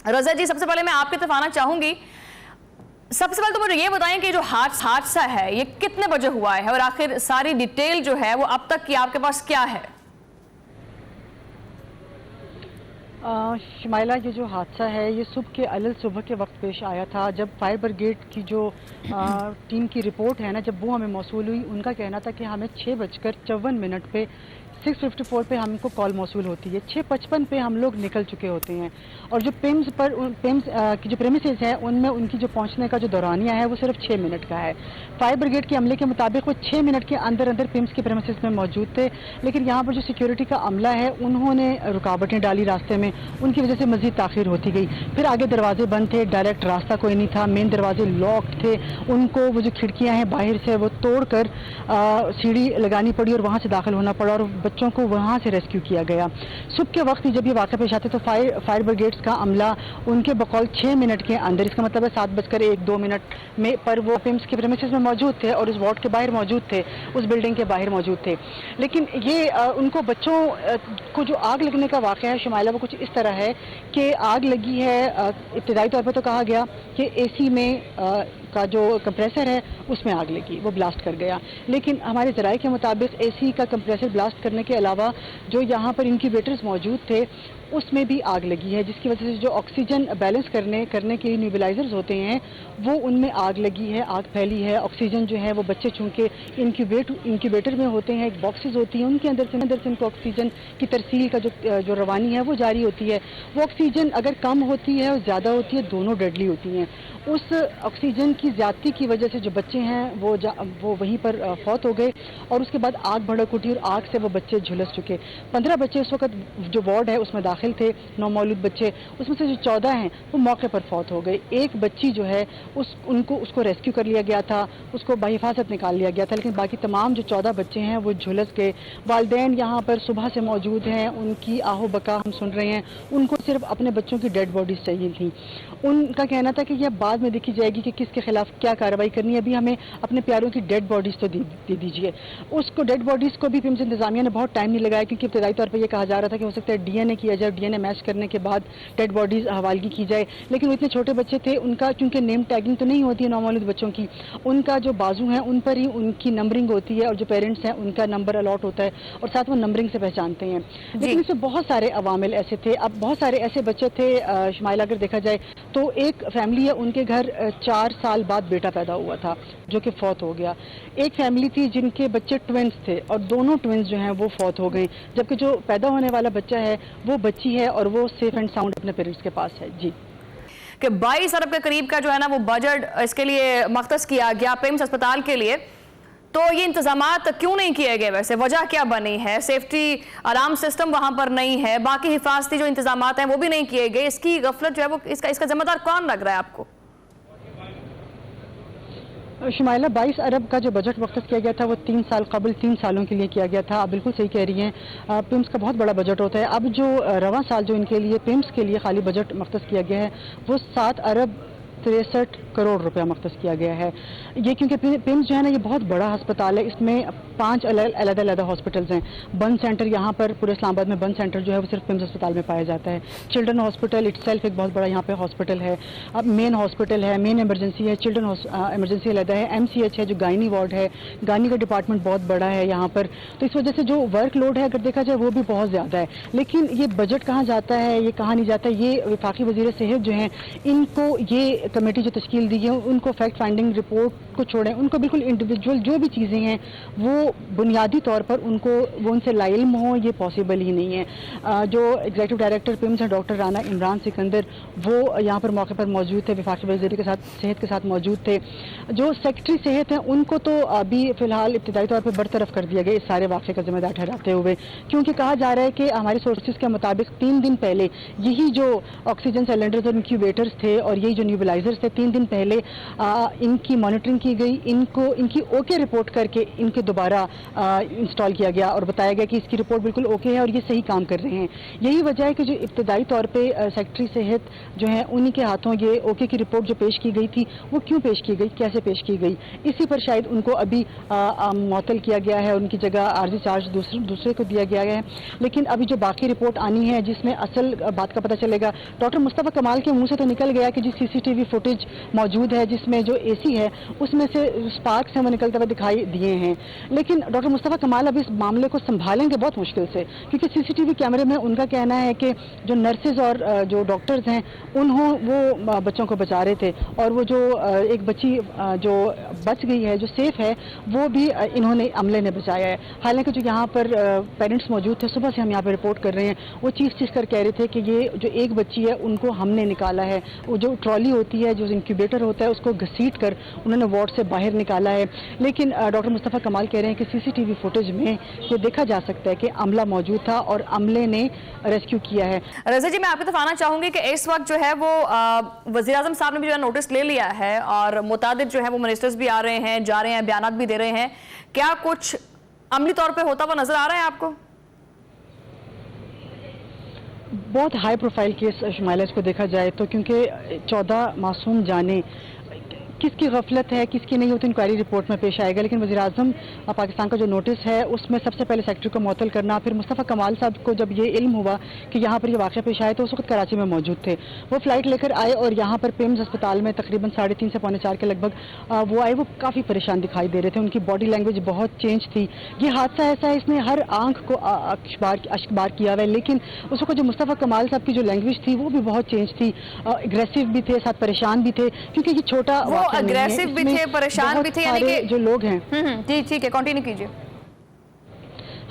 रज़ा जी, सबसे पहले मैं आपकी तरफ आना चाहूंगी। सबसे पहले तो मुझे ये बताएं कि जो हादसा है ये कितने बजे हुआ है और आखिर सारी डिटेल जो है वो अब तक की आपके पास क्या है? शमाइला, ये जो हादसा है ये सुबह के वक्त पेश आया था, जब फायर ब्रिगेड की जो टीम की रिपोर्ट है ना, जब वो हमें मौसूल हुई, उनका कहना था कि हमें 6:54 पे 6:54 पे हमको कॉल मौसूल होती है। 6:55 पे हम लोग निकल चुके होते हैं और जो पिम्स की जो प्रेमिसेस है उनमें उनकी जो पहुंचने का जो दौरानिया है वो सिर्फ 6 मिनट का है। फायर ब्रिगेड के अमले के मुताबिक वो 6 मिनट के अंदर अंदर पिम्स के प्रेमिसेस में मौजूद थे, लेकिन यहाँ पर जो सिक्योरिटी का अमला है उन्होंने रुकावटें डाली रास्ते में, उनकी वजह से मजीद ताखिर होती गई। फिर आगे दरवाजे बंद थे, डायरेक्ट रास्ता कोई नहीं था, मेन दरवाजे लॉक थे, उनको वो जो खिड़कियाँ हैं बाहर से वो तोड़ कर सीढ़ी लगानी पड़ी और वहाँ से दाखिल होना पड़ा और बच्चों को वहाँ से रेस्क्यू किया गया। सुबह के वक्त जब ये वाक़या पेश आते तो फायर ब्रिगेड्स का अमला उनके बकौल 6 मिनट के अंदर, इसका मतलब है 7:01-2 में पर वो पिम्स के प्रेमिसेस में मौजूद थे और उस वार्ड के बाहर मौजूद थे, उस बिल्डिंग के बाहर मौजूद थे। लेकिन ये उनको बच्चों को जो आग लगने का वाक़या है शमाइला, वो कुछ इस तरह है कि आग लगी है, इब्तिदाई तौर पर तो कहा गया कि एसी में का जो कंप्रेसर है उसमें आग लगी, वो ब्लास्ट कर गया। लेकिन हमारे ज़राए के मुताबिक एसी का कंप्रेसर ब्लास्ट करने के अलावा जो यहाँ पर इंक्यूबेटर्स मौजूद थे उसमें भी आग लगी है, जिसकी वजह से जो ऑक्सीजन बैलेंस करने के न्यूबिलाइजर्स होते हैं वो उनमें आग लगी है, आग फैली है। ऑक्सीजन जो है वो बच्चे चूँकि इंक्यूबेटर में होते हैं, एक बॉक्सेस होती हैं, उनके अंदर से इनको ऑक्सीजन की तरसील का जो रवानी है वो जारी होती है। वो ऑक्सीजन अगर कम होती है और ज़्यादा होती है, दोनों डेडली होती हैं। उस ऑक्सीजन की ज़्यादती की वजह से जो बच्चे हैं वो वहीं पर फौत हो गए और उसके बाद आग भड़क उठी और आग से वो बच्चे झुलस चुके। 15 बच्चे उस वक्त जो वार्ड है उसमें दाखिल थे, नौमौलूद बच्चे, उसमें से जो 14 हैं वो मौके पर फौत हो गए। एक बच्ची जो है उसको रेस्क्यू कर लिया गया था, उसको बाहिफाजत निकाल लिया गया था, लेकिन बाकी तमाम जो 14 बच्चे हैं वो झुलस गए। वालिदैन यहाँ पर सुबह से मौजूद हैं, उनकी आहो बका हम सुन रहे हैं, उनको सिर्फ अपने बच्चों की डेड बॉडीज चाहिए थी। उनका कहना था कि यह बाद में देखी जाएगी कि किसके खिलाफ क्या कार्रवाई करनी है, अभी हमें अपने प्यारों की डेड बॉडीज तो दे दीजिए। उसको डेड बॉडीज को भी पिम्स इंतजामिया ने बहुत टाइम नहीं लगाया, क्योंकि इब्तिदाई तौर पर यह कहा जा रहा था कि हो सकता है डीएनए किया जाए, डीएनए मैच करने के बाद डेड बॉडीज हवालगी की जाए। लेकिन वो इतने छोटे बच्चे थे, उनका क्योंकि नेम टैगिंग तो नहीं होती है नौमौलूद बच्चों की, उनका जो बाजू है उन पर ही उनकी नंबरिंग होती है और जो पेरेंट्स हैं उनका नंबर अलॉट होता है और साथ वो नंबरिंग से पहचानते हैं। लेकिन इसमें बहुत सारे अवामिल ऐसे थे, अब बहुत सारे ऐसे बच्चे थे शमाइला, अगर देखा जाए तो एक फैमिली है, उनके घर 4 साल बाद बेटा पैदा हुआ था जो कि फौत हो गया। एक फैमिली थी जिनके बच्चे ट्विंस थे और दोनों ट्विंस जो हैं वो फौत हो गए, जबकि जो पैदा होने वाला बच्चा है वो बच्ची है और वो सेफ एंड साउंड अपने पेरेंट्स के पास है। जी, कि 22 अरब के करीब का जो है ना वो बजट इसके लिए मख्तस किया गया पिम्स अस्पताल के लिए, तो ये इंतजामात क्यों नहीं किए गए? वैसे वजह क्या बनी है? सेफ्टी अलार्म सिस्टम वहां पर नहीं है, बाकी हिफाजती जो इंतजामात हैं वो भी नहीं किए गए, इसकी गफलत जो है वो इसका जिम्मेदार कौन लग रहा है आपको? शमाइला, 22 अरब का जो बजट मख्तस किया गया था वो 3 साल कबल 3 सालों के लिए किया गया था। आप बिल्कुल सही कह रही हैं, पिम्स का बहुत बड़ा बजट होता है। अब जो रवां साल जो इनके लिए पिम्स के लिए खाली बजट मख्तस किया गया है वो 7 अरब 63 करोड़ रुपया मख्तस किया गया है। ये क्योंकि पिम्स जो है ना ये बहुत बड़ा अस्पताल है, इसमें 5 अलग हॉस्पिटल्स हैं। बन सेंटर यहाँ पर पूरे इस्लामाबाद में बन सेंटर जो है वो सिर्फ पिम्स अस्पताल में पाया जाता है। चिल्ड्रन हॉस्पिटल इटसेल्फ एक बहुत बड़ा यहाँ पे हॉस्पिटल है। अब मेन हॉस्पिटल है, मेन इमरजेंसी है, चिल्ड्रन इमरजेंसी अलग है, MCH है जो गायनी वार्ड है, गायनी का डिपार्टमेंट बहुत बड़ा है यहाँ पर। तो इस वजह से जो वर्क लोड है अगर देखा जाए वो भी बहुत ज़्यादा है। लेकिन ये बजट कहाँ जाता है, ये कहाँ नहीं जाता, ये वफाकी वज़ीर सेहत जो हैं इनको ये कमेटी जो तश्कील दी है उनको फैक्ट फाइंडिंग रिपोर्ट को छोड़ें, उनको बिल्कुल इंडिविजुअल जो भी चीज़ें हैं वो बुनियादी तौर पर वो उनसे लाइल्म हो, ये पॉसिबल ही नहीं है। जो एग्जीक्यूटिव डायरेक्टर पिम्स हैं डॉक्टर राना इमरान सिकंदर वो यहाँ पर मौके पर मौजूद थे, वफाकी वज़ीर के साथ सेहत के साथ मौजूद थे। जो सेक्रेटरी सेहत हैं उनको तो अभी फ़िलहाल इब्तिदाई तौर पर बरतरफ कर दिया गया इस सारे वाक़े का जिम्मेदार ठहराते हुए, क्योंकि कहा जा रहा है कि हमारे सोर्सेज के मुताबिक 3 दिन पहले यही जो ऑक्सीजन सिलेंडर्स और इंक्यूबेटर्स थे और यही जो न्यूबिलाइजर سپروائزر سے 3 دن پہلے ان کی مانیٹرنگ کی گئی، ان کی اوکے رپورٹ کر کے ان کے دوبارہ انسٹال کیا گیا اور بتایا گیا کہ اس کی رپورٹ بالکل اوکے ہے اور یہ صحیح کام کر رہے ہیں۔ یہی وجہ ہے کہ جو ابتدائی طور پہ سیکرٹری صحت جو ہیں انہی کے ہاتھوں یہ اوکے کی رپورٹ جو پیش کی گئی تھی وہ کیوں پیش کی گئی، کیسے پیش کی گئی، اسی پر شاید ان کو ابھی معطل کیا گیا ہے، ان کی جگہ عارضی چارج دوسرے کو دیا گیا ہے۔ لیکن ابھی جو باقی رپورٹ آنی ہے جس میں اصل بات کا پتہ چلے گا، ڈاکٹر مصطفیٰ کمال کے منہ سے تو نکل گیا کہ جس سی سی ٹی وی فوٹیج موجود ہے جس میں جو اے سی ہے اس میں سے اسپارکس ہیں وہ نکلتے ہوئے دکھائی دیے ہیں، لیکن ڈاکٹر مصطفیٰ کمال اب اس معاملے کو سنبھالیں گے بہت مشکل سے، کیونکہ سی سی ٹی وی کیمرے میں ان کا کہنا ہے کہ جو نرسز اور جو ڈاکٹرز ہیں وہ بچوں کو بچا رہے تھے، اور وہ جو ایک بچی جو بچ گئی ہے جو سیف ہے وہ بھی انہوں نے عملے نے بچایا ہے۔ حالانکہ جو یہاں پر پیرنٹس موجود تھے، صبح سے ہم یہاں پہ رپورٹ کر رہے ہیں، وہ چیخ کر کہہ رہے تھے کہ یہ جو ایک بچی ہے ان کو ہم نے نکالا ہے، وہ جو ٹرالی ہوتی ہے جو انکیوبیٹر ہوتا ہے اس کو گھسیٹ کر انہوں نے وارڈ سے باہر نکالا ہے۔ لیکن ڈاکٹر مصطفیٰ کمال کہہ رہے ہیں کہ سی سی ٹی وی فوٹیج میں یہ دیکھا جا سکتا ہے کہ عملہ موجود تھا اور عملے نے ریسکیو کیا ہے۔ رضا جی، میں آپ کی طرف آنا چاہوں گی کہ اس وقت جو ہے وہ وزیر اعظم صاحب نے بھی جو ہے نوٹس لے لیا ہے اور متعدد جو ہے وہ منسٹرز بھی آ رہے ہیں، جا رہے ہیں، بیانات بھی دے رہے ہیں، کیا کچھ عملی طور پہ ہوتا ہوا نظر آ رہا ہے آپ کو؟ بہت ہائی پروفائل کیس شمال ہے اس کو دیکھا جائے تو، کیونکہ 14 معصوم جانیں، کس کی غفلت ہے کس کی نہیں ہوتی انکوائری رپورٹ میں پیش آئے گا، لیکن وزیر اعظم پاکستان کا جو نوٹس ہے اس میں سب سے پہلے سیکرٹری کو معطل کرنا، پھر مصطفیٰ کمال صاحب کو جب یہ علم ہوا کہ یہاں پر یہ واقعہ پیش آئے تو اس وقت کراچی میں موجود تھے، وہ فلائٹ لے کر آئے اور یہاں پر پیمز ہسپتال میں تقریباً 3:30 سے 3:45 کے لگ بھگ وہ آئے، وہ کافی پریشان دکھائی دے رہے تھے، ان کی باڈی لینگویج بہت چینج تھی۔ یہ حادثہ ایسا ہے اس نے ہر آنکھ کو اشکبار کیا ہوا ہے، لیکن اس وقت جو مصطفیٰ کمال صاحب کی جو لینگویج تھی وہ بھی بہت چینج تھی، اگریسو بھی تھے، ساتھ پریشان بھی تھے، کیونکہ یہ چھوٹا واقعہ نہیں ہے، پریشان بھی تھے، یعنی کہ جو لوگ ہیں جی ٹھیک ہے، کنٹینیو کیجئے۔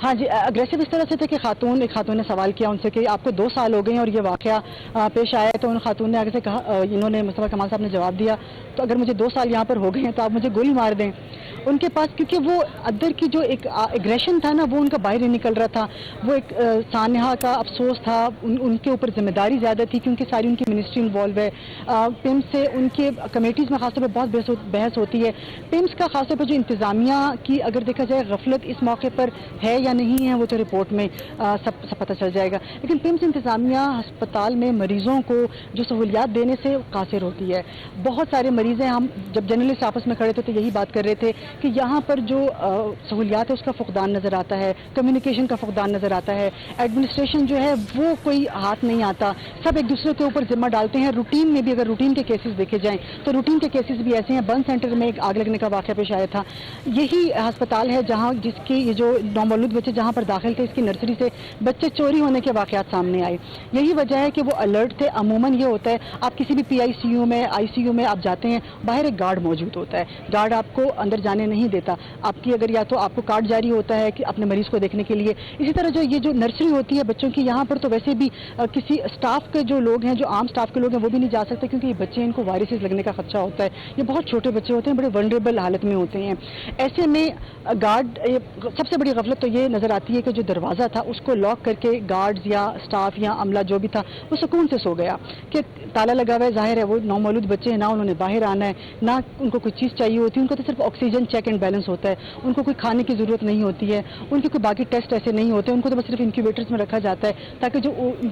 ہاں جی، اگریسو اس طرح سے تھے کہ ایک خاتون نے سوال کیا ان سے کہ آپ کو 2 سال ہو گئے ہیں اور یہ واقعہ پیش آیا ہے، تو ان خاتون نے آگے سے کہا، انہوں نے مصطفیٰ کمال صاحب نے جواب دیا تو اگر مجھے 2 سال یہاں پر ہو گئے ہیں تو آپ مجھے گولی مار دیں۔ ان کے پاس کیونکہ وہ اندر کی جو ایک ایگریشن تھا نا وہ ان کا باہر ہی نکل رہا تھا، وہ ایک سانحہ کا افسوس تھا، ان کے اوپر ذمہ داری زیادہ تھی کیونکہ ساری ان کی منسٹری انوالو ہے، پیمز سے ان کے کمیٹیز میں خاص طور پہ بہت بحث ہوتی ہے، پیمز کا خاص طور پہ جو انتظامیہ کی اگر دیکھا جائے غفلت اس موقع پر ہے یا نہیں ہے وہ تو رپورٹ میں سب پتہ چل جائے گا، لیکن پیمز انتظامیہ ہسپتال میں مریضوں کو جو سہولیات دینے سے قاصر ہوتی ہے۔ بہت سارے مریض ہیں، ہم جب جرنلسٹ آپس میں کھڑے تھے تو یہی بات کر رہے تھے کہ یہاں پر جو سہولیات ہے اس کا فقدان نظر آتا ہے، کمیونیکیشن کا فقدان نظر آتا ہے، ایڈمنسٹریشن جو ہے وہ کوئی ہاتھ نہیں آتا، سب ایک دوسرے کے اوپر ذمہ ڈالتے ہیں۔ روٹین میں بھی اگر روٹین کے کیسز دیکھے جائیں تو روٹین کے کیسز بھی ایسے ہیں، بن سینٹر میں ایک آگ لگنے کا واقعہ پیش آیا تھا، یہی ہسپتال ہے جہاں جس کی یہ جو نومولود بچے جہاں پر داخل تھے اس کی نرسری سے بچے چوری ہونے کے واقعات سامنے آئے، یہی وجہ ہے کہ وہ الرٹ تھے۔ عموماً یہ ہوتا ہے آپ کسی بھی پی آئی سی یو میں آئی سی یو میں آپ جاتے ہیں، باہر ایک گارڈ موجود ہوتا ہے، گارڈ آپ کو اندر جانے نہیں دیتا، آپ کی اگر یا تو آپ کو کارڈ جاری ہوتا ہے کہ اپنے مریض کو دیکھنے کے لیے، اسی طرح جو یہ جو نرسری ہوتی ہے بچوں کی یہاں پر تو ویسے بھی کسی اسٹاف کے جو لوگ ہیں جو عام اسٹاف کے لوگ ہیں وہ بھی نہیں جا سکتے کیونکہ یہ بچے ان کو وائرسز لگنے کا خدشہ ہوتا ہے، یہ بہت چھوٹے بچے ہوتے ہیں، بڑے ونڈریبل حالت میں ہوتے ہیں، ایسے میں گارڈ سب سے بڑی غفلت تو یہ نظر آتی ہے کہ جو دروازہ تھا اس کو لاک کر کے گارڈز یا اسٹاف یا عملہ جو بھی تھا وہ سکون سے سو گیا کہ تالا لگا ہوا ہے، ظاہر ہے وہ نومولود بچے ہیں، نہ انہوں نے باہر آنا ہے، نہ ان کو کوئی چیز چاہیے ہوتی ہے، ان کو تو صرف آکسیجن چیک اینڈ بیلنس ہوتا ہے، ان کو کوئی کھانے کی ضرورت نہیں ہوتی ہے، ان کے کوئی باقی ٹیسٹ ایسے نہیں ہوتے، ان کو تو بس صرف انکیوبیٹرز میں رکھا جاتا ہے تاکہ جو ان کی